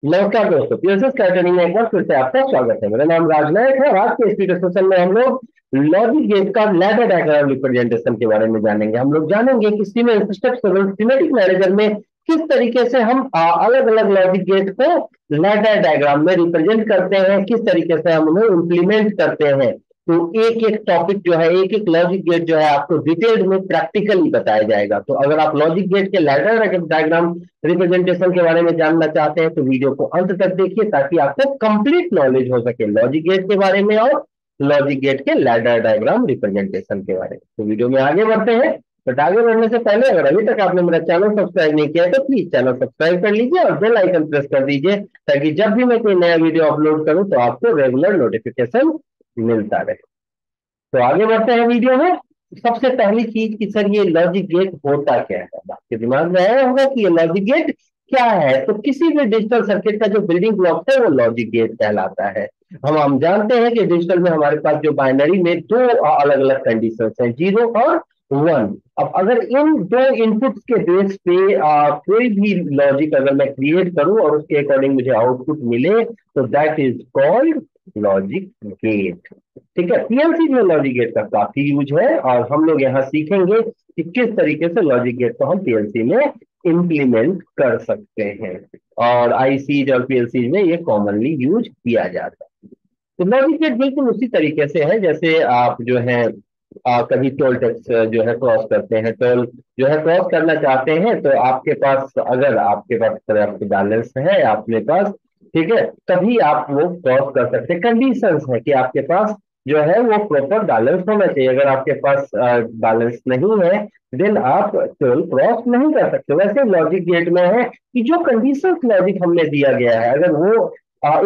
नमस्कार दोस्तों, PSS catering में एक बार फिर से आपका स्वागत है। मेरा नाम राजनायक है और आज के इस वीडियो सेशन में हम लोग लॉजिक गेट का लैडर डायग्राम रिप्रेजेंटेशन के बारे में जानेंगे। हम लोग जानेंगे कि सिमेटिक मैनेजर में किस तरीके से हम अलग अलग लॉजिक गेट को लैडर डायग्राम में रिप्रेजेंट करते हैं, किस तरीके से हम उन्हें इम्प्लीमेंट करते हैं। तो एक एक टॉपिक जो है, एक एक लॉजिक गेट जो है आपको डिटेल्ड में प्रैक्टिकली बताया जाएगा। तो अगर आप लॉजिक गेट के लैडर डायग्राम रिप्रेजेंटेशन के बारे में जानना चाहते हैं तो वीडियो को अंत तक देखिए, ताकि आपको कंप्लीट नॉलेज हो सके लॉजिक गेट के बारे में और लॉजिक गेट के लैडर डायग्राम रिप्रेजेंटेशन के बारे में। तो वीडियो में आगे बढ़ते हैं, बट आगे बढ़ने से पहले अगर अभी तक आपने मेरा चैनल सब्सक्राइब नहीं किया है तो प्लीज चैनल सब्सक्राइब कर लीजिए और बेल आइकन प्रेस कर दीजिए, ताकि जब भी मैं कोई नया वीडियो अपलोड करूं तो आपको रेगुलर नोटिफिकेशन मिलता रहे। तो आगे बढ़ते हैं वीडियो में। सबसे पहली चीज कि सर ये लॉजिक गेट होता क्या है, आपके दिमाग में आया होगा कि ये लॉजिक गेट क्या है। तो किसी भी डिजिटल सर्किट का जो बिल्डिंग ब्लॉक है वो लॉजिक गेट कहलाता है। हम जानते हैं कि डिजिटल में हमारे पास जो बाइनरी में दो अलग अलग कंडीशंस हैं, 0 और 1। अब अगर इन दो इनपुट्स के बेस पे कोई भी लॉजिक अगर मैं क्रिएट करूं और उसके अकॉर्डिंग मुझे आउटपुट मिले तो that is called logic gate. ठीक है, पीएलसी में लॉजिक गेट का काफी यूज है और हम लोग यहाँ सीखेंगे कि किस तरीके से लॉजिक गेट को हम पीएलसी में इंप्लीमेंट कर सकते हैं। और आईसी और पीएलसी में ये कॉमनली यूज किया जाता है। तो लॉजिक गेट बिल्कुल उसी तरीके से है जैसे आप जो है कभी टोल टैक्स जो है क्रॉस करते हैं, टोल जो है क्रॉस करना चाहते हैं तो आपके पास, अगर आपके पास पर्याप्त बैलेंस है आपके पास, ठीक है, तभी आप वो क्रॉस कर सकते हैं। कंडीशंस है कि आपके पास जो है वो प्रॉपर बैलेंस होना चाहिए। अगर आपके पास बैलेंस नहीं है देन आप टोल क्रॉस नहीं कर सकते। वैसे लॉजिक गेट में है कि जो कंडीशंस लॉजिक हमने दिया गया है, अगर वो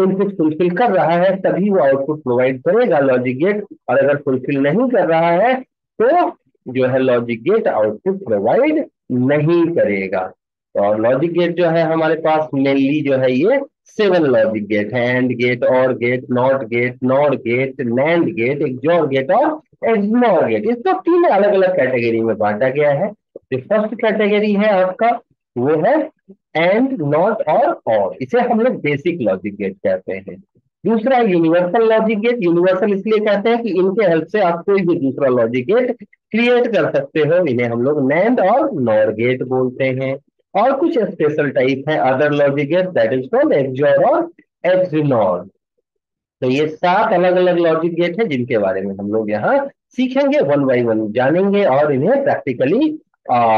इनपुट फुलफिल कर रहा है तभी वो आउटपुट प्रोवाइड करेगा लॉजिक गेट, और अगर फुलफिल नहीं कर रहा है तो जो है लॉजिक गेट आउटपुट प्रोवाइड नहीं करेगा। और लॉजिक गेट जो है हमारे पास मेनली जो है ये 7 लॉजिक गेट है। AND gate, OR gate, NOT gate, NOR gate, NAND gate, XOR gate और एक्सनोर गेट। इसको 3 अलग अलग कैटेगरी में बांटा गया है। जो फर्स्ट कैटेगरी है आपका वो है एंड, नॉट और इसे हम लोग बेसिक लॉजिक गेट कहते हैं। दूसरा यूनिवर्सल लॉजिक गेट। यूनिवर्सल इसलिए कहते हैं कि इनके हेल्प से आप कोई भी दूसरा लॉजिक गेट क्रिएट कर सकते हो। इन्हें हम लोग नैंड और नॉर गेट बोलते हैं। और कुछ स्पेशल टाइप है other logic gate, that is called XOR और एक्सनोर। तो ये 7 अलग अलग लॉजिक गेट है जिनके बारे में हम लोग यहाँ सीखेंगे, वन बाई वन जानेंगे और इन्हें प्रैक्टिकली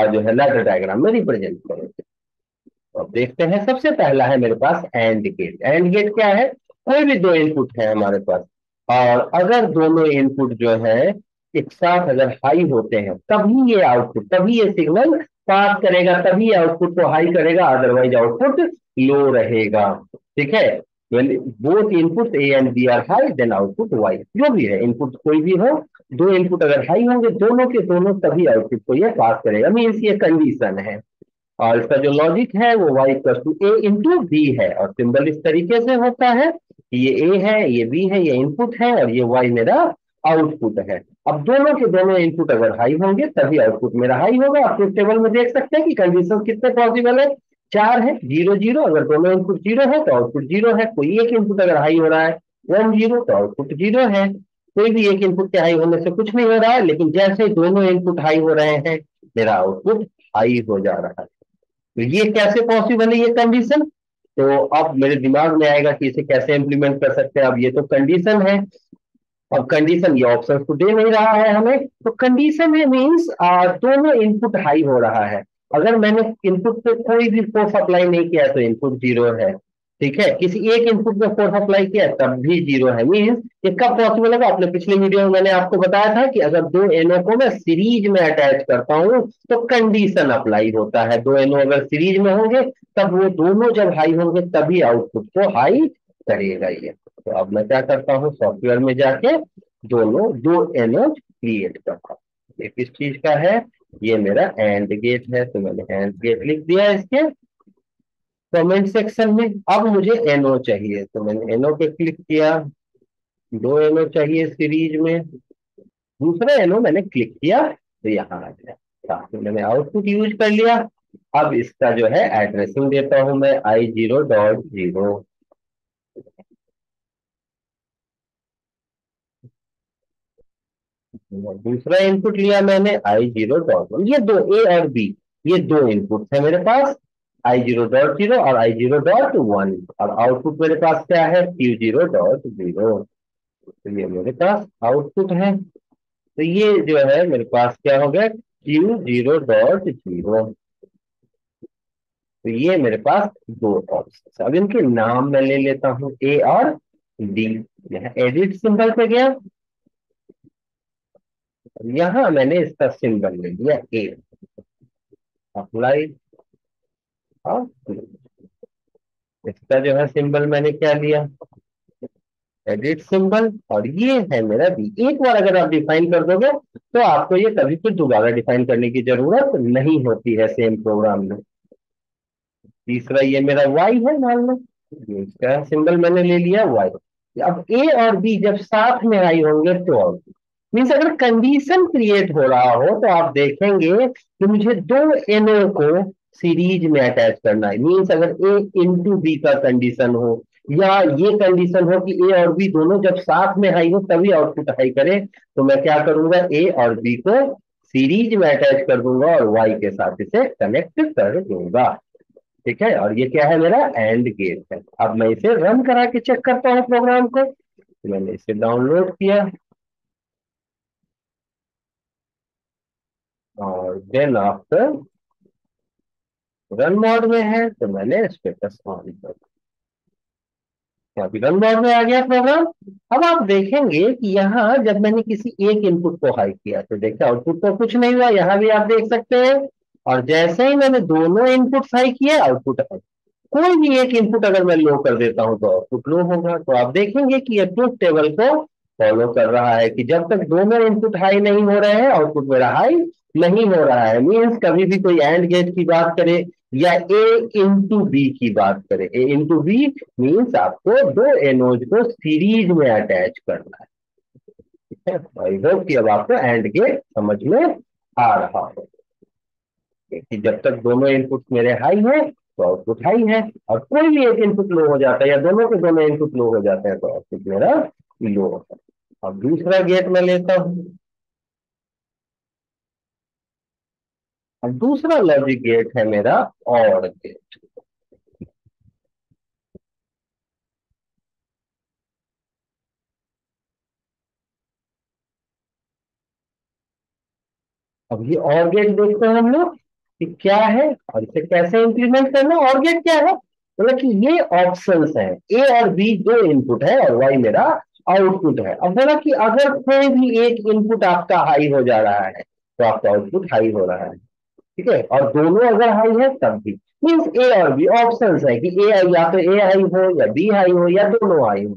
जो है लैडर डायग्राम में रिप्रेजेंट करेंगे। तो अब देखते हैं, सबसे पहला है मेरे पास एंड गेट। एंड गेट क्या है? कोई भी दो इनपुट है हमारे पास, और अगर दोनों इनपुट जो है एक साथ अगर हाई होते हैं तभी ये आउटपुट, तभी ये सिग्नल पास करेगा, तभी आउटपुट को हाई करेगा, अदरवाइज आउटपुट लो रहेगा। ठीक है, when both inputs A and B are high then output Y। जो भी है इनपुट कोई भी हो, दो इनपुट अगर हाई होंगे दोनों के दोनों तभी आउटपुट को ये पास करेगा, मीन्स ये कंडीशन है। और इसका जो लॉजिक है वो y equal to A into B है, और सिंबल इस तरीके से होता है कि ये a है, ये b है, ये इनपुट है और ये y मेरा आउटपुट है। अब दोनों के दोनों इनपुट अगर हाई होंगे तभी आउटपुट मेरा हाई होगा। आप इस टेबल में देख सकते हैं कि कंडीशन कितने पॉसिबल है, 4 है। 0 0, अगर दोनों इनपुट 0 है तो आउटपुट 0 है। कोई एक इनपुट अगर हाई हो रहा है 1 0 तो आउटपुट 0 है। कोई भी एक इनपुट के हाई होने से कुछ नहीं हो रहा है, लेकिन जैसे ही दोनों इनपुट हाई हो रहे हैं मेरा आउटपुट हाई हो जा रहा है। तो ये कैसे पॉसिबल है ये कंडीशन? तो अब मेरे दिमाग में आएगा कि इसे कैसे इंप्लीमेंट कर सकते हैं। अब ये तो कंडीशन है, अब कंडीशन ये ऑप्शन तो दे नहीं रहा है हमें, तो कंडीशन है मीन्स दोनों इनपुट हाई हो रहा है। अगर मैंने इनपुट पे कोई भी फोर्स अप्लाई नहीं किया तो इनपुट 0 है। ठीक है, किसी एक इनपुट पे फोर्स अप्लाई किया तब भी 0 है। मीन्स ये कब पॉसिबल होगा? अपने पिछले वीडियो में मैंने आपको बताया था कि अगर दो एनओ को मैं सीरीज में अटैच करता हूं तो कंडीशन अप्लाई होता है। दो एनओ अगर सीरीज में होंगे तब वो दोनों जब हाई होंगे तभी आउटपुट को हाई करेगा ये। तो अब मैं क्या करता हूँ, सॉफ्टवेयर में जाके दोनों दो एनओ क्रिएट करता हूँ। ये किस चीज का है? ये मेरा एंड गेट है, तो मैंने एंड गेट लिख दिया इसके कमेंट सेक्शन में। अब मुझे एनओ चाहिए तो मैंने एनओ पे क्लिक किया, दो एनओ चाहिए सीरीज में। दूसरा एनओ मैंने क्लिक किया तो यहाँ आ गया, तो मैंने आउटपुट यूज कर लिया। अब इसका जो है एड्रेसिंग देता हूं मैं I0.0। दूसरा इनपुट लिया मैंने I0.1। ये दो ए और बी, ये दो इनपुट है मेरे पास, I0.0 और I0.1। और आउटपुट मेरे पास क्या है, Q0.0। तो ये मेरे पास आउटपुट है। तो ये जो है मेरे पास क्या हो गया, Q0.0। तो ये मेरे पास दो ऑप्शन। अब इनके नाम मैं ले लेता हूं ए और डी। यहाँ एडिट सिंबल पे गया, यहां मैंने इसका सिंबल ले लिया ए, अप्लाई। और इसका जो है सिंबल मैंने क्या लिया, एडिट सिंबल। और ये है मेरा बी। एक बार अगर आप डिफाइन कर दोगे तो आपको ये कभी फिर दोबारा डिफाइन करने की जरूरत नहीं होती है सेम प्रोग्राम में। तीसरा ये मेरा वाई है, मान लो ये इसका सिंबल मैंने ले लिया वाई। अब ए और बी जब साथ में आई होंगे तो मीन्स अगर कंडीशन क्रिएट हो रहा हो तो आप देखेंगे कि मुझे दो एनओ को सीरीज में अटैच करना है। मीन्स अगर ए इंटू बी का कंडीशन हो, या ये कंडीशन हो कि ए और बी दोनों जब साथ में हाई हो तभी आउटपुट हाई करे, तो मैं क्या करूंगा, ए और बी को सीरीज में अटैच कर दूंगा और वाई के साथ इसे कनेक्ट कर दूंगा। ठीक है, और ये क्या है, मेरा एंड गेट है। अब मैं इसे रन करा के चेक करता हूँ प्रोग्राम को। तो मैंने इसे डाउनलोड किया और देन आफ्टर रन मोड में है तो मैंने स्टेटस ऑन कर दिया। तो अभी रन मोड में आ गया प्रोग्राम। अब आप देखेंगे कि यहाँ जब मैंने किसी एक इनपुट को हाई किया तो देखिए आउटपुट तो कुछ नहीं हुआ, यहाँ भी आप देख सकते हैं। और जैसे ही मैंने दोनों इनपुट हाई किए आउटपुट हाई। कोई भी एक इनपुट अगर मैं लो कर देता हूं तो आउटपुट लो होगा। तो आप देखेंगे कि ये ट्रुथ टेबल को फॉलो कर रहा है कि जब तक दोनों इनपुट हाई नहीं हो रहे हैं आउटपुट मेरा हाई नहीं हो रहा है। मीन्स कभी भी कोई एंड गेट की बात करे या ए इंटू बी की बात करे, ए इंटू बी मीन्स आपको दो एनोज को सीरीज में अटैच करना है। ठीक है, आई होप कि अब आपको एंड गेट समझ में आ रहा है कि जब तक दोनों इनपुट मेरे हाई है तो आउटपुट हाई है, और कोई भी एक इनपुट लो हो जाता है या दोनों के दोनों इनपुट लो हो जाते हैं तो आउटपुट मेरा लो होता है। अब दूसरा गेट मैं लेता हूं। अब दूसरा लॉजिक गेट है मेरा और गेट। अब ये और गेट देखते हैं हम लोग कि क्या है और इसे कैसे इंप्लीमेंट करना है। और गेट क्या है, मतलब कि ये ऑप्शंस हैं, ए और बी दो इनपुट है और वाई मेरा आउटपुट है। अब बोला कि अगर कोई भी एक इनपुट आपका हाई हो जा रहा है तो आपका आउटपुट हाई हो रहा है। ठीक है, और दोनों अगर हाई है तब भी। मीन्स ए और बी ऑप्शंस है कि ए या तो ए हाई हो या बी हाई हो या दोनों हाई हो।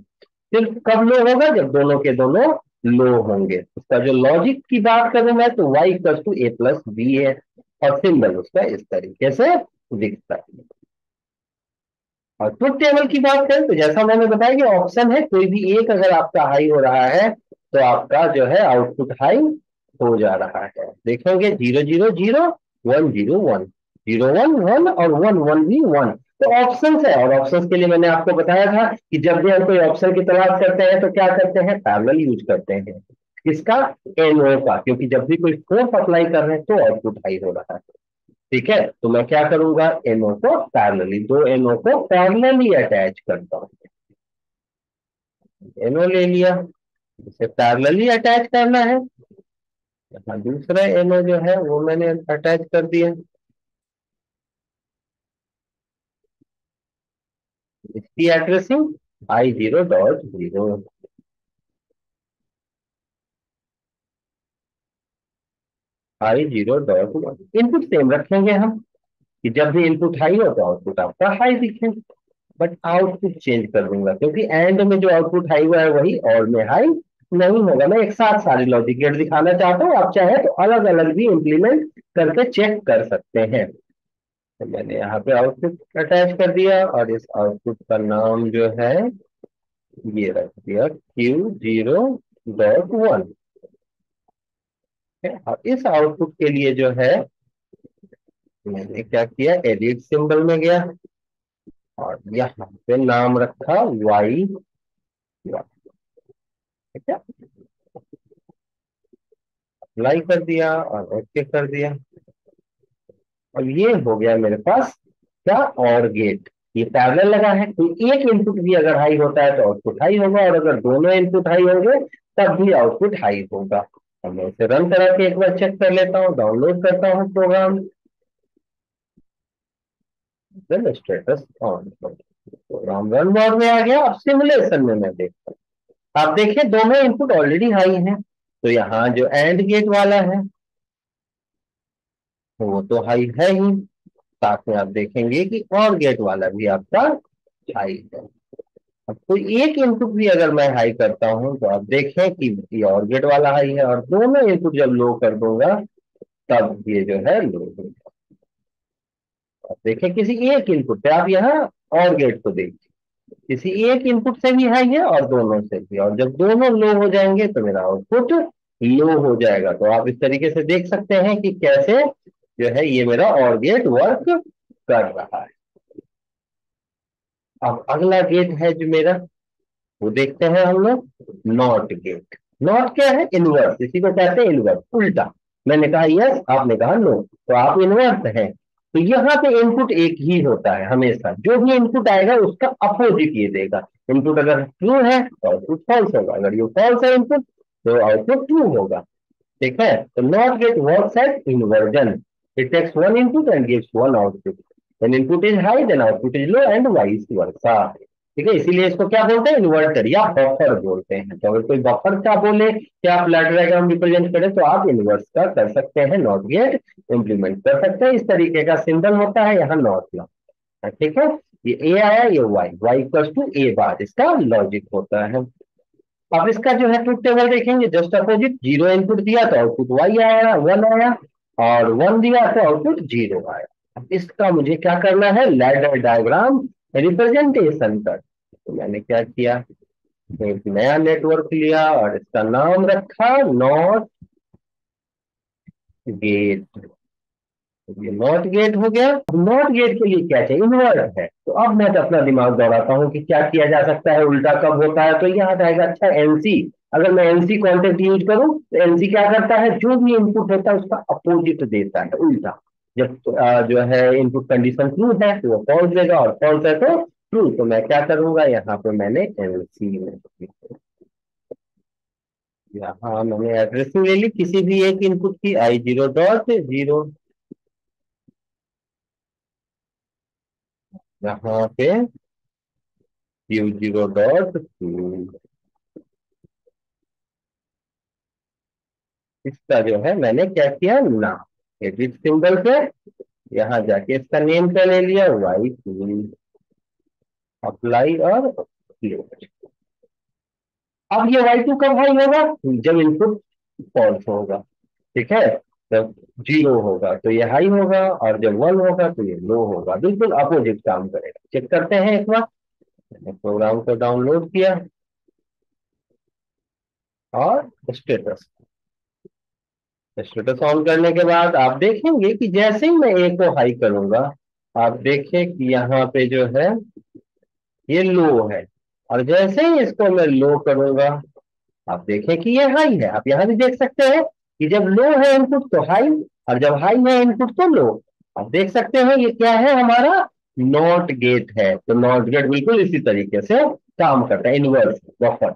सिर्फ कब लो होगा, जब दोनों के दोनों लो होंगे। उसका जो लॉजिक की बात करूं मैं तो y equal to A plus B है, और सिंबल उसका इस तरीके से दिखता है। और ट्रुथ टेबल की बात करें तो जैसा मैंने बताया कि ऑप्शन है, कोई भी एक अगर आपका हाई हो रहा है तो आपका जो है आउटपुट हाई हो जा रहा है। देखेंगे 0 0 0 1 0 1 0 1 1 और 1 1 भी 1। तो ऑप्शंस है, और ऑप्शंस के लिए मैंने आपको बताया था कि जब भी हम कोई ऑप्शन की तलाश करते हैं तो क्या करते हैं, पैरेलल यूज करते हैं। किसका, एनओ का, क्योंकि जब भी कोई फोर्स अप्लाई कर रहे हैं तो आउटपुट हाई हो रहा है। ठीक है, तो मैं क्या करूंगा, एनओ को पैरेलली, दो एनओ को पैरेलली अटैच करता हूं। एनओ ले लिया, इसे पैरेलली अटैच करना है। यहाँ दूसरा एनओ जो है वो मैंने अटैच कर दिया। इसकी addressing I0.0, I0.1। Input same रखेंगे हम कि जब भी इनपुट हाई हो तो आउटपुट आपका हाई दिखे। बट आउटपुट चेंज कर दूंगा क्योंकि एंड में जो आउटपुट हाई हुआ है वही और में हाई नहीं होगा। मैं एक साथ सारी लॉजिक गेट दिखाना चाहता हूँ, आप चाहे तो अलग अलग भी इंप्लीमेंट करके चेक कर सकते हैं। तो मैंने यहाँ पे आउटपुट अटैच कर दिया और इस आउटपुट का नाम जो है ये रख दिया Q0.1 है। और इस आउटपुट के लिए जो है मैंने क्या किया, एडिट सिंबल में गया और यहाँ पे नाम रखा वाई, ठीक है, अप्लाई कर दिया और ओके कर दिया। और ये हो गया मेरे पास क्या, और गेट। ये पैरेलल लगा है, तो एक इनपुट भी अगर हाई होता है तो आउटपुट हाई होगा, और अगर दोनों इनपुट हाई होंगे तब भी आउटपुट हाई होगा। अब मैं इसे रन करा के एक बार चेक कर लेता हूँ, डाउनलोड करता हूँ program, then status on, program run mode में आ गया। अब सिमुलेशन में मैं देखता हूँ, आप देखिए दोनों इनपुट ऑलरेडी हाई है, तो यहाँ जो एंड गेट वाला है वो तो हाई है ही, साथ में आप देखेंगे कि और गेट वाला भी आपका हाई है। अब कोई एक इनपुट भी अगर मैं हाई करता हूं तो आप देखें कि ये और गेट वाला हाई है, और दोनों इनपुट जब लो कर दूंगा तब ये जो है लो होगा। आप देखें किसी एक इनपुट पे, आप यहाँ और गेट को देखिए, किसी एक इनपुट से भी हाई है और दोनों से भी, और जब दोनों लो हो जाएंगे तो मेरा आउटपुट लो हो जाएगा। तो आप इस तरीके से देख सकते हैं कि कैसे जो है ये मेरा और गेट वर्क कर रहा है। अब अगला गेट है जो मेरा, वो देखते हैं हम लोग, नॉट गेट। नॉट क्या है, इनवर्स, इसी को कहते हैं इनवर्स, उल्टा। मैंने कहा यस, आपने कहा नो, तो आप इनवर्स हैं। तो यहाँ पे इनपुट एक ही होता है हमेशा, जो भी इनपुट आएगा उसका अपोजिट ये देगा। इनपुट अगर ट्रू है तो आउटपुट फॉल्स होगा, अगर ये फॉल्स है इनपुट तो आउटपुट ट्रू होगा। ठीक है, तो NOT gate works as inversion, it takes one input and gives one output, when input is high then output is low and vice versa. ठीक है, इसीलिए इसको क्या बोलते हैं, इन्वर्टर या बफर बोलते हैं। तो अगर कोई बफर का बोले कि आप लैडर डायग्राम रिप्रेजेंट करें तो आप इन्वर्स का कर सकते हैं, नॉट गेट इंप्लीमेंट कर सकते हैं। इस तरीके का सिंबल होता है यहाँ नॉट लॉ। ठीक है, ये ए आया, ये वाई, वाई इक्वल टू ए बार, इसका लॉजिक होता है। अब इसका जो है ट्रुथ टेबल देखेंगे, जस्ट अपोजिट, जीरो इनपुट दिया तो आउटपुट वाई आया, वन आया, और वन दिया तो आउटपुट जीरो आया। अब इसका मुझे क्या करना है, लैडर डायग्राम रिप्रेजेंटेशन कर। तो मैंने क्या किया, एक नया नेटवर्क लिया और इसका नाम रखा नॉट गेट। ये नॉट गेट हो गया। नॉट गेट के लिए क्या चाहिए, इन्वर्ट है। तो अब मैं तो अपना दिमाग दौड़ाता हूँ कि क्या किया जा सकता है, उल्टा कब होता है। तो याद आएगा, अच्छा एनसी, अगर मैं एनसी कॉन्सेप्ट यूज करूं तो एनसी क्या करता है, जो भी इनपुट होता है उसका अपोजिट देता है, उल्टा। जब जो है इनपुट कंडीशन ट्रू है तो वो फॉल्स देगा, और फॉल्स है तो ट्रू। तो मैं क्या करूंगा, यहाँ पे मैंने एनसी में, यहाँ मैंने एड्रेसिंग ले ली किसी भी एक इनपुट की, I0.0, यहाँ पे U0.2, इसका जो है मैंने क्या किया, नाम एडिट सिंबल पे यहाँ जाके इसका नेम क्या ले लिया, वाई, अप्लाई और क्लोज। अब ये वाई टू कब हाई होगा, जब इनपुट फॉल्स होगा। ठीक है, जब जीरो होगा तो ये हाई होगा, और जब वन होगा तो ये लो होगा, बिल्कुल अपोजिट काम करेगा। चेक करते हैं एक बार। मैंने प्रोग्राम को डाउनलोड किया और स्टेटस, स्टेटस ऑन करने के बाद आप देखेंगे कि जैसे ही मैं ए को हाई करूंगा, आप देखें कि यहाँ पे जो है ये लो है, और जैसे ही इसको मैं लो करूंगा आप देखें कि ये हाई है। आप यहाँ भी देख सकते हैं कि जब लो है इनपुट तो हाई, और जब हाई है इनपुट तो लो। आप देख सकते हैं ये क्या है, हमारा नॉट गेट है। तो नॉट गेट बिल्कुल इसी तरीके से काम करता है, इनवर्स बफर।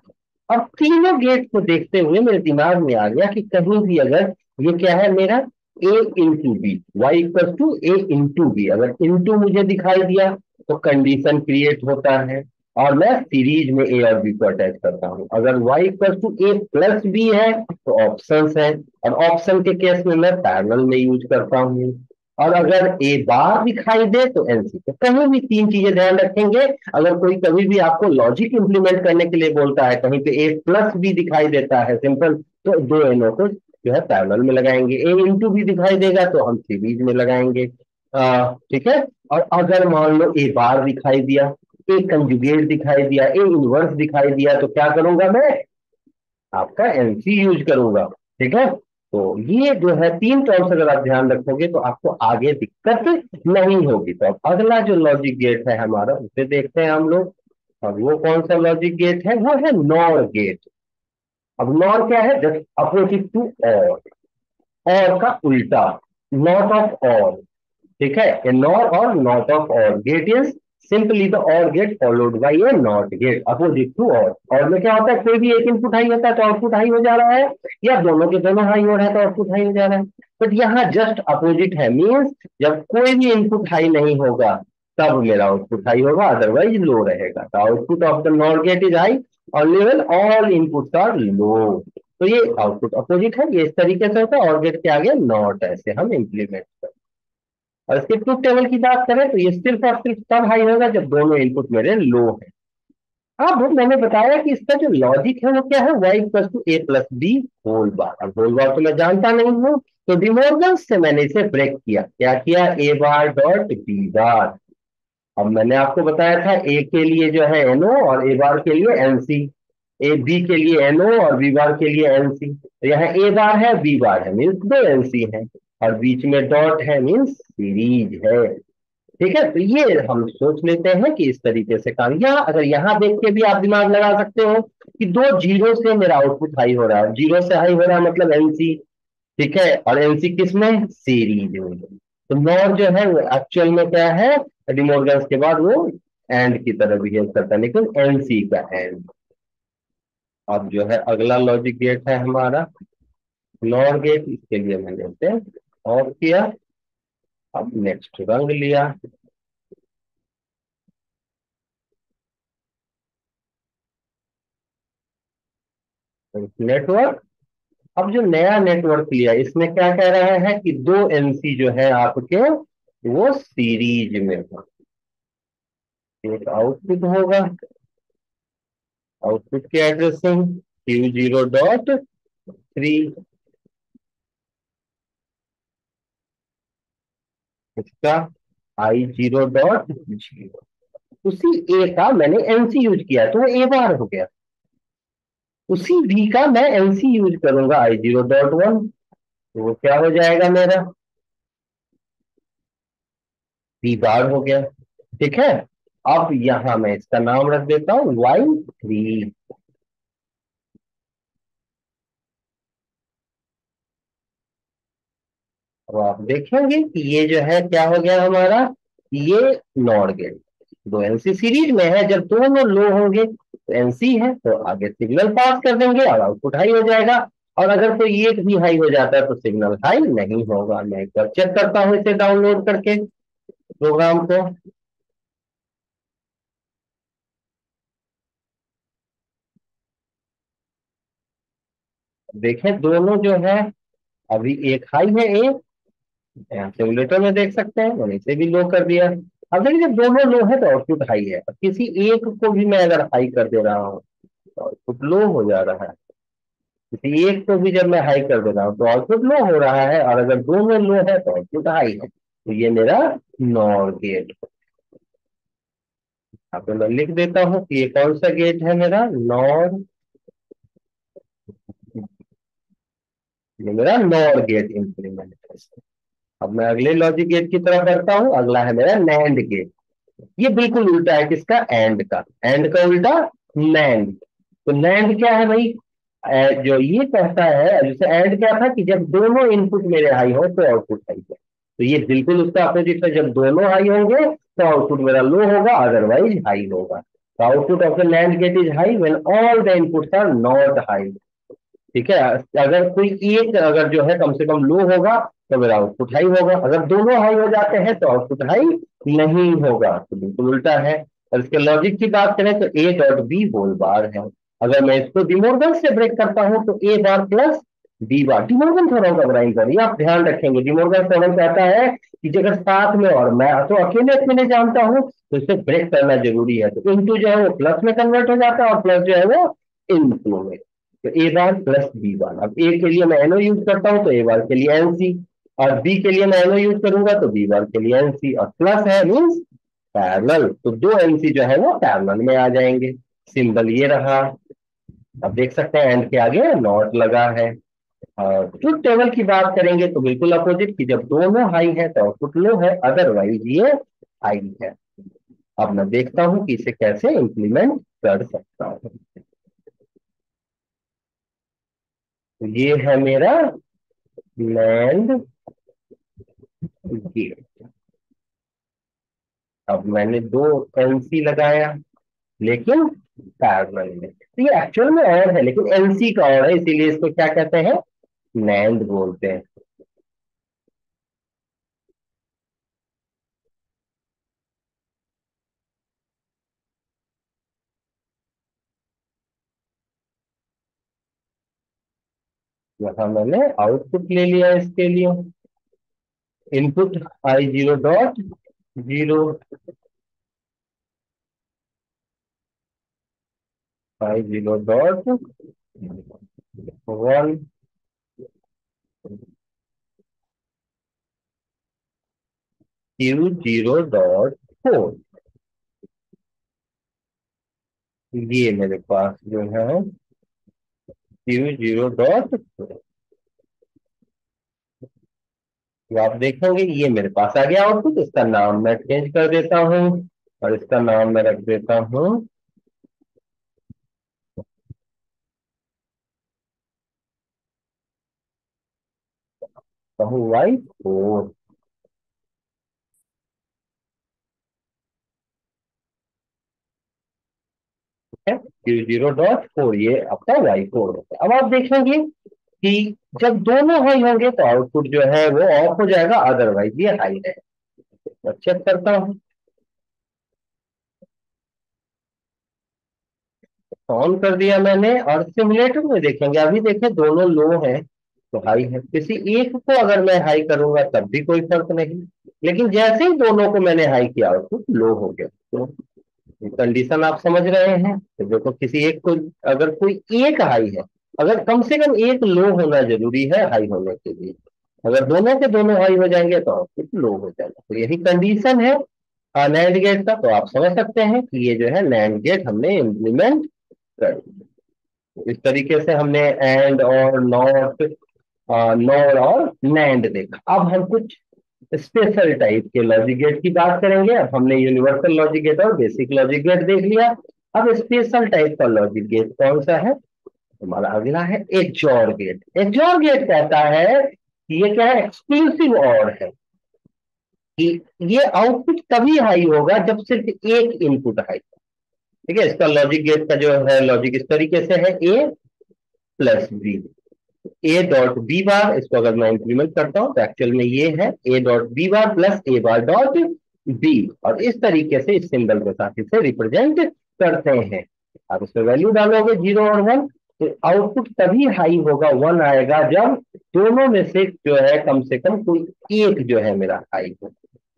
अब तीनों गेट को देखते हुए मेरे दिमाग में आ गया कि कहीं भी अगर ये क्या है मेरा, A into B, Y equal to A into B, अगर इंटू मुझे दिखाई दिया तो कंडीशन क्रिएट होता है, और मैं सीरीज में ए और बी को अटैच करता हूं। अगर Y equal to A plus B है तो ऑप्शंस है, और ऑप्शन के केस में मैं पैरेलल में यूज करता हूं। और अगर ए बार दिखाई दे तो एनसी। तो कहीं भी तीन चीजें ध्यान रखेंगे, अगर कोई कभी भी आपको लॉजिक इंप्लीमेंट करने के लिए बोलता है, कहीं पे ए प्लस बी दिखाई देता है सिंपल, तो दो एनो को जो है पैरेलल में लगाएंगे। ए इंटू बी दिखाई देगा तो हम सीरीज में लगाएंगे। ठीक है, और अगर मान लो ए बार दिखाई दिया, ए कंजुगेट दिखाई दिया, ए इनवर्स दिखाई दिया, तो क्या करूंगा मैं, आपका एनसी यूज करूंगा। ठीक है, तो ये जो है तीन टर्म्स अगर आप ध्यान रखोगे तो आपको आगे दिक्कत नहीं होगी। तो अब अगला जो लॉजिक गेट है हमारा उसे देखते हैं हम लोग। अब वो कौन सा लॉजिक गेट है, वो है नॉर गेट। अब नॉर क्या है, जस्ट अपोजिट टू और का उल्टा, नॉट ऑफ और। ठीक है, ए नॉर और NOT of OR gate is simply the OR gate followed by a NOT gate opposite to OR में क्या होता है, कोई भी एक इनपुट हाई होता है तो आउटपुट हाई हो जा रहा है, या दोनों के दोनों हाई हो रहा है तो आउटपुट हाई हो जा रहा है। बट यहाँ जस्ट अपोजिट है, मीन्स जब कोई भी इनपुट हाई नहीं होगा तब मेरा आउटपुट हाई होगा, अदरवाइज लो रहेगा। The output of the NOT gate is high only when all inputs are low. तो ये आउटपुट अपोजिट है, ये इस तरीके से होता है, और गेट के आगे नॉट ऐसे हम इंप्लीमेंट करते हैं। और इसके ट्रूथ टेबल की बात करें तो ये सिर्फ और सिर्फ तब हाई होगा जब दोनों इनपुट मेरे लो है। अब मैंने बताया कि इसका जो लॉजिक है वो क्या है, y equal to A plus B whole bar. अब होल बार तो मैं जानता नहीं हूं, तो डिमोर्गन्स से मैंने इसे ब्रेक किया। क्या किया, ए बार डॉट बी बार। अब मैंने आपको बताया था ए के लिए जो है एनओ और ए बार के लिए एनसी, ए बी के लिए एनओ और बी बार के लिए एनसी। तो यहाँ ए बार है बी बार है मीन्स दो एनसी है, और बीच में डॉट है मीन्स सीरीज है। ठीक है, तो ये हम सोच लेते हैं कि इस तरीके से काम, या अगर यहाँ देख के भी आप दिमाग लगा सकते हो कि दो जीरो से मेरा आउटपुट हाई हो रहा है, जीरो से हाई हो रहा है मतलब एनसी। ठीक है, और एनसी किसमें, सीरीज में। तो नॉर जो है वो एक्चुअल में क्या है, डिमोर्गन्स के बाद वो एंड की तरह बिहेव करता है, लेकिन एनसी का एंड। अब जो है अगला लॉजिक गेट है हमारा नॉर गेट, इसके लिए मैंने इसे ऑफ किया। अब नेक्स्ट रंग लिया, नेटवर्क। अब जो नया नेटवर्क लिया इसमें क्या कह रहा है कि दो एनसी जो है आपके वो सीरीज में हो। एक आउटपुट होगा, आउटपुट की एड्रेसिंग Q0.3, इसका I0.0। उसी ए का मैंने एनसी यूज किया तो वो ए बार हो गया, उसी बी का मैं एनसी यूज करूंगा I0.1, तो वो क्या हो जाएगा मेरा बी बार हो गया। ठीक है, अब यहां मैं इसका नाम रख देता हूं Y3। अब आप देखेंगे कि ये जो है क्या हो गया हमारा, ये नॉर गेट दो एनसी सीरीज में है, जब दोनों लो होंगे तो एनसी है तो आगे सिग्नल पास कर देंगे और आउटपुट हाई हो जाएगा। और अगर कोई एक भी हाई हो जाता है तो सिग्नल हाई नहीं होगा। मैं एक बार चेक करता हूं इसे डाउनलोड करके प्रोग्राम को। देखें दोनों जो है, अभी एक हाई है, एक यहाँ सिमुलेटर में देख सकते हैं, मैंने इसे भी लो कर दिया। अब देखिए जब दोनों लो है तो आउटपुट हाई है, अब किसी एक को भी मैं अगर हाई कर दे रहा हूँ तो आउटपुट लो हो जा रहा है, किसी एक को भी जब मैं हाई कर दे रहा हूँ तो आउटपुट लो हो रहा है, और अगर दोनों लो है तो आउटपुट हाई है। तो ये मेरा नॉर गेट। यहाँ पे मैं लिख देता हूँ कि ये कौन सा गेट है मेरा, नॉर, ये मेरा नॉर गेट इंप्लीमेंट है। अब मैं अगले लॉजिक गेट की तरफ करता हूँ, अगला है मेरा नैंड गेट। ये बिल्कुल उल्टा है किसका, एंड का, एंड का उल्टा नैंड। तो नैंड क्या है भाई, जो ये कहता है, जैसे एंड क्या था कि जब दोनों इनपुट मेरे हाई हो तो आउटपुट हाई है, तो ये बिल्कुल उसका अपोजिट है, जब दोनों हाई होंगे तो आउटपुट मेरा लो होगा, अदरवाइज हाई होगा। तो output of the NAND gate is high when all the inputs are not high. ठीक है, अगर कोई एक अगर जो है कम से कम लो होगा तो मेरा आउटपुट हाई होगा, अगर दोनों हाई हो जाते हैं तो आउटपुट हाई नहीं होगा। तो बिल्कुल उल्टा है। और इसके लॉजिक की बात करें तो A dot B whole bar है। अगर मैं इसको डिमोर्गन से ब्रेक करता हूं तो ए बार plus B bar, De Morgan theorem का ब्राइन करिए, आप ध्यान रखेंगे डिमोर्गन थ्योरम कहता है कि अगर साथ में, और मैं तो अकेले अकेले जानता हूं तो इसे ब्रेक करना जरूरी है, तो इनटू जो है वो प्लस में कन्वर्ट हो जाता है और प्लस जो है वो इनटू में। तो ए बार प्लस बी बार, अब ए के लिए मैं एनओ यूज करता हूं तो ए बार के लिए एनसी, और बी के लिए मैं एनओ यूज करूंगा तो बी बार के लिए एनसी, और प्लस है मीन्स पैरेलल, तो दो एनसी जो है वो पैरेलल में आ जाएंगे। सिंबल ये रहा। अब देख सकते हैं एंड के आगे नॉट लगा है। ट्रुथ टेबल की बात करेंगे तो बिल्कुल अपोजिट, कि जब दोनों हाई है तो आउटपुट लो है, अदरवाइज ये हाई है। अब मैं देखता हूं कि इसे कैसे इंप्लीमेंट कर सकता हूं। तो ये है मेरा लैंड गेट। अब मैंने दो एनसी लगाया, लेकिन पैरेलल में, तो ये एक्चुअल में और है लेकिन एनसी का और है, इसीलिए इसको क्या कहते हैं, नैंड बोलते हैं। यहाँ मैंने आउटपुट ले लिया इसके लिए, input I zero dot zero, I zero dot one, Q zero dot four. ये मेरे पास जो है क्यू जीरो डॉट, तो आप देखेंगे ये मेरे पास आ गया आउटपुट। इसका नाम मैं चेंज कर देता हूँ और इसका नाम मैं रख देता हूँ, कहूँ Y four. Q zero dot four, ये आपका वाई फोर होता है। अब आप देखेंगे कि जब दोनों हाई होंगे तो आउटपुट जो है वो ऑफ हो जाएगा, अदरवाइज ये हाई है। तो चेक करता हूँ, ऑन कर दिया मैंने और सिमुलेटर में देखेंगे, अभी देखें दोनों लो हैं तो हाई है, किसी एक को अगर मैं हाई करूंगा तब भी कोई फर्क नहीं, लेकिन जैसे ही दोनों को मैंने हाई किया आउटपुट लो हो गया। तो कंडीशन आप समझ रहे हैं, तो देखो किसी एक को, अगर कोई एक हाई है, अगर कम से कम एक लो होना जरूरी है हाई होने के लिए, अगर दोनों के दोनों हाई हो जाएंगे तो आउटपुट लो हो जाएगा। तो यही कंडीशन है नैंड गेट का। तो आप समझ सकते हैं कि ये जो है नैंड गेट हमने इम्प्लीमेंट कर दिया। इस तरीके से हमने एंड और नॉट, नॉर और नैंड देखा। अब हम कुछ स्पेशल टाइप के लॉजिक गेट की बात करेंगे। अब हमने यूनिवर्सल लॉजिक गेट और बेसिक लॉजिक गेट देख लिया। अब स्पेशल टाइप का लॉजिक गेट कौन सा है, हमारा अगला है एक्सओर गेट। एक्सओर गेट कहता है कि ये क्या है, एक्सक्लूसिव और है, कि ये आउटपुट तभी हाई होगा जब सिर्फ एक इनपुट हाई। ठीक है, इसका लॉजिक गेट का जो है लॉजिक इस तरीके से है, A plus B, A dot B bar, इसको अगर मैं इंक्रीमेंट करता हूं तो एक्चुअल में ये है A dot B bar plus A bar dot B, और इस तरीके से इस सिंबल के साथ इसे रिप्रेजेंट करते हैं। आप इसमें वैल्यू डालोगे जीरो और वन, तो आउटपुट तभी हाई होगा, वन आएगा, जब दोनों में से जो है कम से कम कोई एक जो है मेरा हाई हो,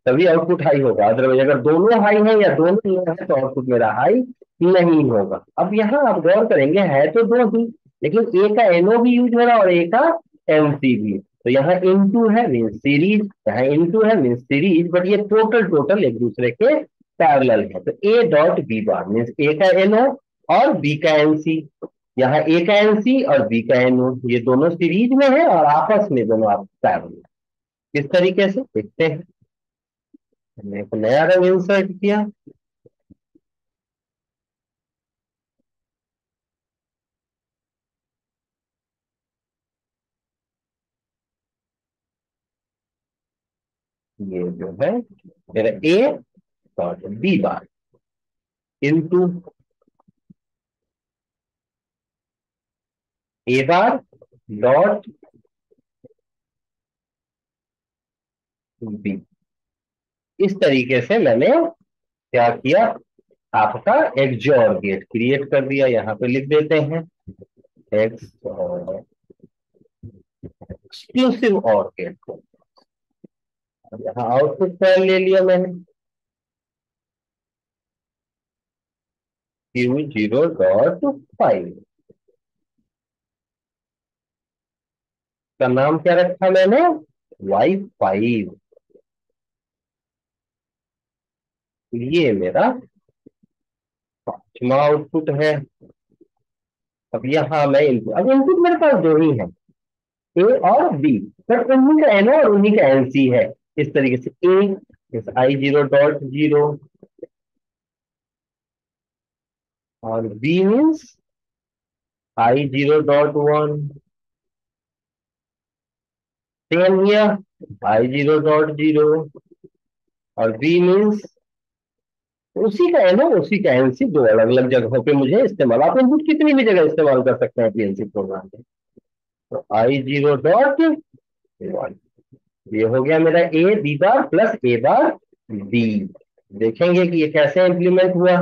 तभी आउटपुट हाई होगा। अदरवाइज अगर दोनों हाई है या दोनों लो है तो आउटपुट मेरा हाई नहीं होगा। अब यहाँ आप गौर करेंगे है तो दो ही, लेकिन ए का एनओ भी यूज हो रहा है और ए का एमसी भी। तो यहाँ इनटू है मीन सीरीज, यहाँ इनटू है मीन सीरीज, बट ये टोटल टोटल एक दूसरे के पैरेलल है। तो A dot B bar mean A का एनओ और बी का एनसी, यहाँ ए का एनसी और बी का एनओ ये दोनों सीरीज में है और आपस में दोनों आप पैरेलल। किस तरीके से देखते हैं, हमने एक नया रंग इंसर्ट किया, ये जो है मेरा A dot B bar into A bar dot B. इस तरीके से मैंने क्या किया, आपका एक्सओर गेट क्रिएट कर दिया। यहाँ पे लिख देते हैं एक्स एक्सक्लूसिव और गेट को। यहाँ आउटपुट फाइल ले लिया मैंने, क्यू जीरो डॉट फाइव, का नाम क्या रखा मैंने, वाई फाइव। ये मेरा पांचवा आउटपुट है। अब यहाँ मैं इनपुट, अब इनपुट मेरे पास दो ही है, ए और बी, बट उन्हीं का एनओ और उन्हीं का एनसी है। इस तरीके से ए इस I0.0 और B means I0.1, same here I0.0 और बी मीन्स उसी का एनओ उसी का एनसी, दो अलग अलग जगहों पे मुझे इस्तेमाल, आप इनपुट कितनी भी जगह इस्तेमाल कर सकते हैं पीएलसी प्रोग्राम में। तो I0.1 ये हो गया मेरा A B bar plus A bar B. देखेंगे कि ये कैसे इंप्लीमेंट हुआ,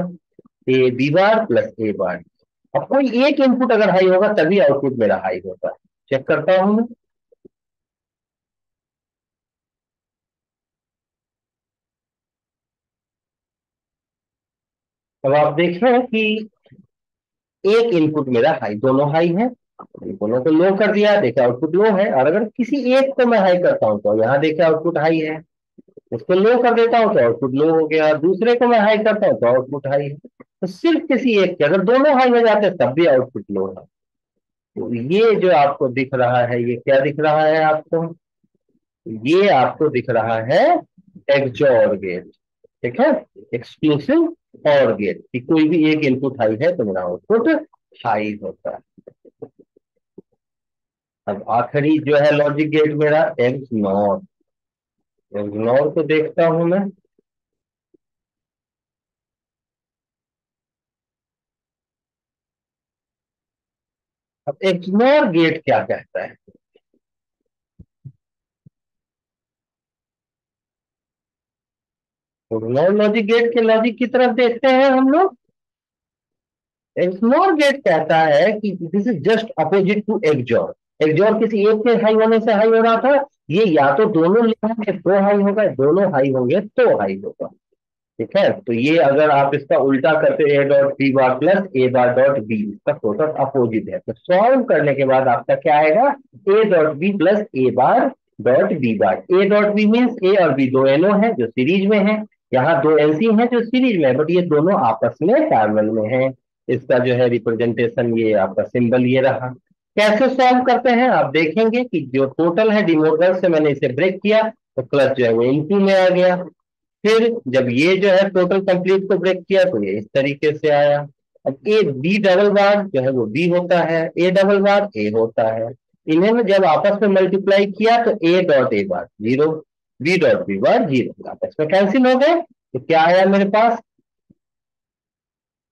ए बी बार प्लस ए बार। अब कोई एक इनपुट अगर हाई होगा तभी आउटपुट मेरा हाई होता है। चेक करता हूं मैं। अब आप देखें कि एक इनपुट मेरा हाई, दोनों हाई है, दोनों को लो कर दिया, देखे आउटपुट लो है। और अगर किसी एक को मैं हाई करता हूं तो यहाँ देखे आउटपुट हाई है, उसको लो कर देता हूँ तो आउटपुट लो हो गया, दूसरे को मैं हाई करता हूँ तो आउटपुट हाई है। तो सिर्फ किसी एक के, अगर दोनों हाई हो जाते हैं तब भी आउटपुट लो है। तो ये जो आपको दिख रहा है, ये क्या दिख रहा है आपको, ये आपको दिख रहा है एक्सओर गेट। ठीक है, एक्सक्लूसिव और गेट कि कोई भी एक इनपुट हाई है तो मेरा आउटपुट हाई होता है। अब आखिरी जो है लॉजिक गेट मेरा एक्स नॉर, एक्स नॉर को देखता हूं मैं। अब एक्सनोर गेट क्या कहता है, तो नॉन लॉजिक गेट के लॉजिक की तरफ देखते हैं हम लोग। एक्सनोर गेट कहता है कि this is just opposite to XOR. XOR किसी एक के हाई होने से हाई हो रहा था, ये या तो दोनों लो होंगे तो हाई होगा, दोनों हाई होंगे तो हाई होगा। ठीक है, तो ये अगर आप इसका उल्टा करते A dot B bar plus A bar dot B, इसका टोटल अपोजिट है, तो सॉल्व करने के बाद आपका क्या आएगा, A dot B plus A bar dot B bar. A dot B means A और बी दो एनओ है जो सीरीज में है, यहाँ दो एनसी है जो सीरीज में है, बट ये दोनों आपस में पैरेलल में है। इसका जो है रिप्रेजेंटेशन, ये आपका सिंबल ये रहा। कैसे सॉल्व करते हैं आप देखेंगे कि जो टोटल है डिमोर्गन से मैंने इसे ब्रेक किया तो क्लच जो है वो इनटू में आ गया। फिर जब ये जो है टोटल कंप्लीट को ब्रेक किया तो ये इस तरीके से आया। अब ए बी डबल बार जो है वो बी होता है, ए डबल बार ए होता है। इन्हें में जब आपस में मल्टीप्लाई किया तो A dot A bar zero, B dot B bar zero, आपस में कैंसिल हो गए। तो क्या आया मेरे पास,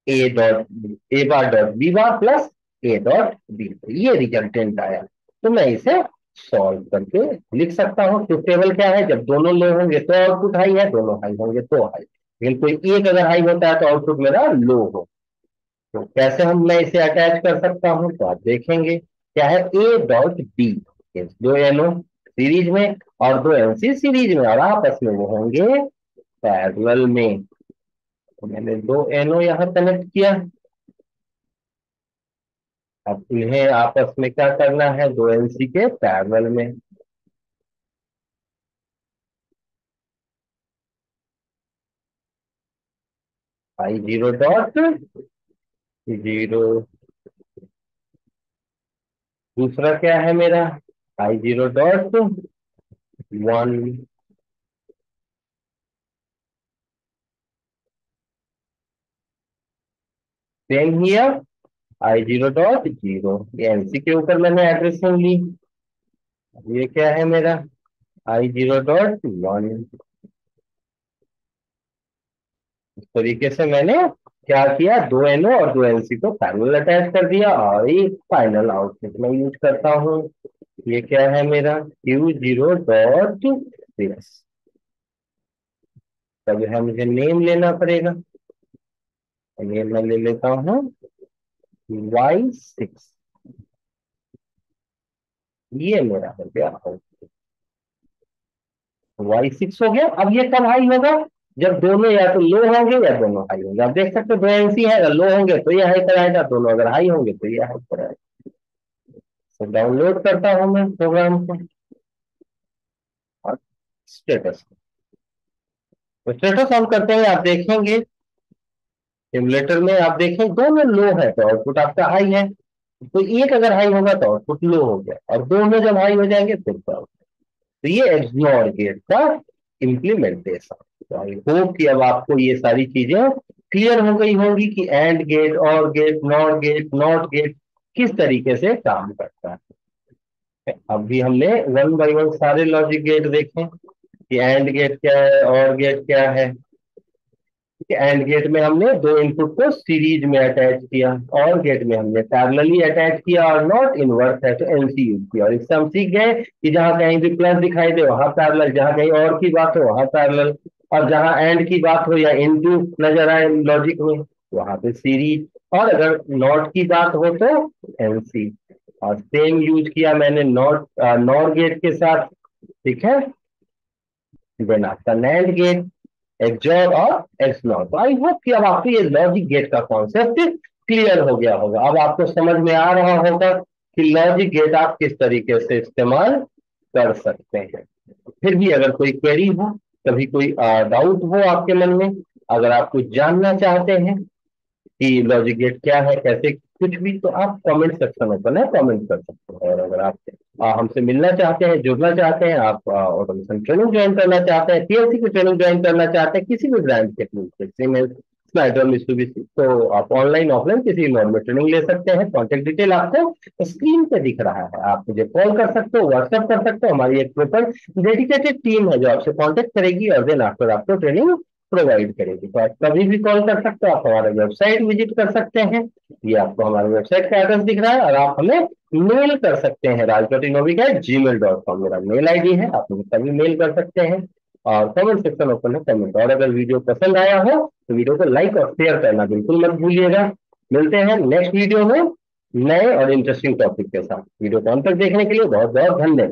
A dot A bar dot B bar plus A dot B, ये रिजल्टेंट आया। तो मैं इसे सॉल्व करके लिख सकता हूँ। तो टेबल क्या है, जब दोनों लो होंगे तो आउटपुट हाई है, दोनों हाई होंगे तो हाई, लेकिन कोई एक अगर हाई होता है तो आउटपुट मेरा लो हो। तो कैसे हम मैं इसे अटैच कर सकता हूँ, तो आप देखेंगे क्या है, ए डॉट बी, दो एनओ सीरीज में और दो एनसी सीरीज में, और आपस में वो होंगे पैरेलल में। तो मैंने दो एनओ यहाँ कनेक्ट किया। अब इन्हें आपस में क्या करना है, दो एनसी के पैरेलल में। I0.0, दूसरा क्या है मेरा I0.1, सेम हियर I0.0, ये एनसी के ऊपर मैंने एड्रेसिंग ली। अब ये क्या है मेरा I0.1। इस तरीके से मैंने क्या किया, दो एनओ और दो एनसी को पैरेलल अटैच कर दिया और एक फाइनल आउटपुट में यूज करता हूँ। ये क्या है मेरा Q0.6, तब है मुझे नेम लेना पड़ेगा। नेम मैं ले लेता हूँ Y6, ये मेरा हो गया Y6 हो गया। अब ये कब हाई होगा, जब दोनों या तो लो होंगे या दोनों हाई होंगे। आप देख सकते हो दो एनसी है, अगर लो होंगे तो ये हाई कराएगा, दोनों अगर हाई होंगे तो ये हाई कराएगा। तो डाउनलोड करता हूं मैं प्रोग्राम को और स्टेटस, तो स्टेटस ऑन करते हैं, आप देखेंगे सिमुलेटर में, आप देखें दोनों लो है तो आउटपुट आपका हाई है। तो एक अगर हाई होगा तो आउटपुट लो हो गया, और दोनों जब हाई हो जाएंगे फिर तो ये एक्सनॉर गेट का इम्प्लीमेंटेशन। तो आई होप कि अब आपको ये सारी चीजें क्लियर हो गई होंगी कि and gate, OR gate, NOT gate किस तरीके से काम करता है। अब भी हमने वन बाय वन सारे लॉजिक गेट देखे कि एंड गेट क्या है, और गेट क्या है। एंड गेट में हमने दो इनपुट को सीरीज में अटैच किया, और गेट में हमने पैरेलली अटैच किया, और नॉट इनवर्स है तो एनसी यूज किया। और इससे हम सीख गए कि जहां कहीं भी प्लस दिखाई दे वहां पैरेलल, जहां कहीं और की बात हो वहां पैरेलल, और जहां एंड की बात हो या इनटू नजर आए लॉजिक में वहां पे सीरीज, और अगर नॉट की बात हो तो एनसी। और सेम यूज किया मैंने नॉट गेट के साथ, ठीक है। देन आपका नैंड गेट, एक्सॉर और एक्सनॉर। तो आई होप कि अब आपको ये लॉजिक गेट का कॉन्सेप्ट क्लियर हो गया होगा। अब आपको समझ में आ रहा होगा कि लॉजिक गेट आप किस तरीके से इस्तेमाल कर सकते हैं। फिर भी अगर कोई क्वेरी हो, कभी कोई डाउट हो आपके मन में, अगर आप कुछ जानना चाहते हैं कि लॉजिक गेट क्या है, कैसे कुछ भी, तो आप कमेंट सेक्शन ओपन है, कमेंट कर सकते हैं। और अगर आप हमसे मिलना चाहते हैं, जुड़ना चाहते हैं, आप ऑटोमेशन ट्रेनिंग ज्वाइन करना चाहते हैं, पीएलसी की ट्रेनिंग ज्वाइन करना चाहते हैं, किसी भी ब्रांच के थ्रू, सीमेंस, स्नाइडर, मित्सुबिशी, तो आप ऑनलाइन ऑफलाइन किसी भी मोड में ट्रेनिंग ले सकते हैं। कॉन्टेक्ट डिटेल आपको स्क्रीन पे दिख रहा है, आप मुझे कॉल कर सकते हो, व्हाट्सएप कर सकते हो। हमारी एक प्रॉपर डेडिकेटेड टीम है जो आपसे कॉन्टेक्ट करेगी और देन आफ्टर आपको ट्रेनिंग प्रोवाइड करेगी। तो आप कभी भी कॉल कर सकते हो, आप हमारा वेबसाइट विजिट कर सकते हैं, ये आपको हमारे वेबसाइट का एड्रेस दिख रहा है, और आप हमें मेल कर सकते हैं raj.innovic@gmail.com, मेरा मेल आईडी है, आप मुझे कभी मेल कर सकते हैं। और कमेंट सेक्शन ओपन है, कमेंट। और अगर वीडियो पसंद आया हो तो वीडियो को लाइक और शेयर करना बिल्कुल मत भूलिएगा। मिलते हैं नेक्स्ट वीडियो में नए और इंटरेस्टिंग टॉपिक के साथ। वीडियो को अंत तक देखने के लिए बहुत बहुत धन्यवाद।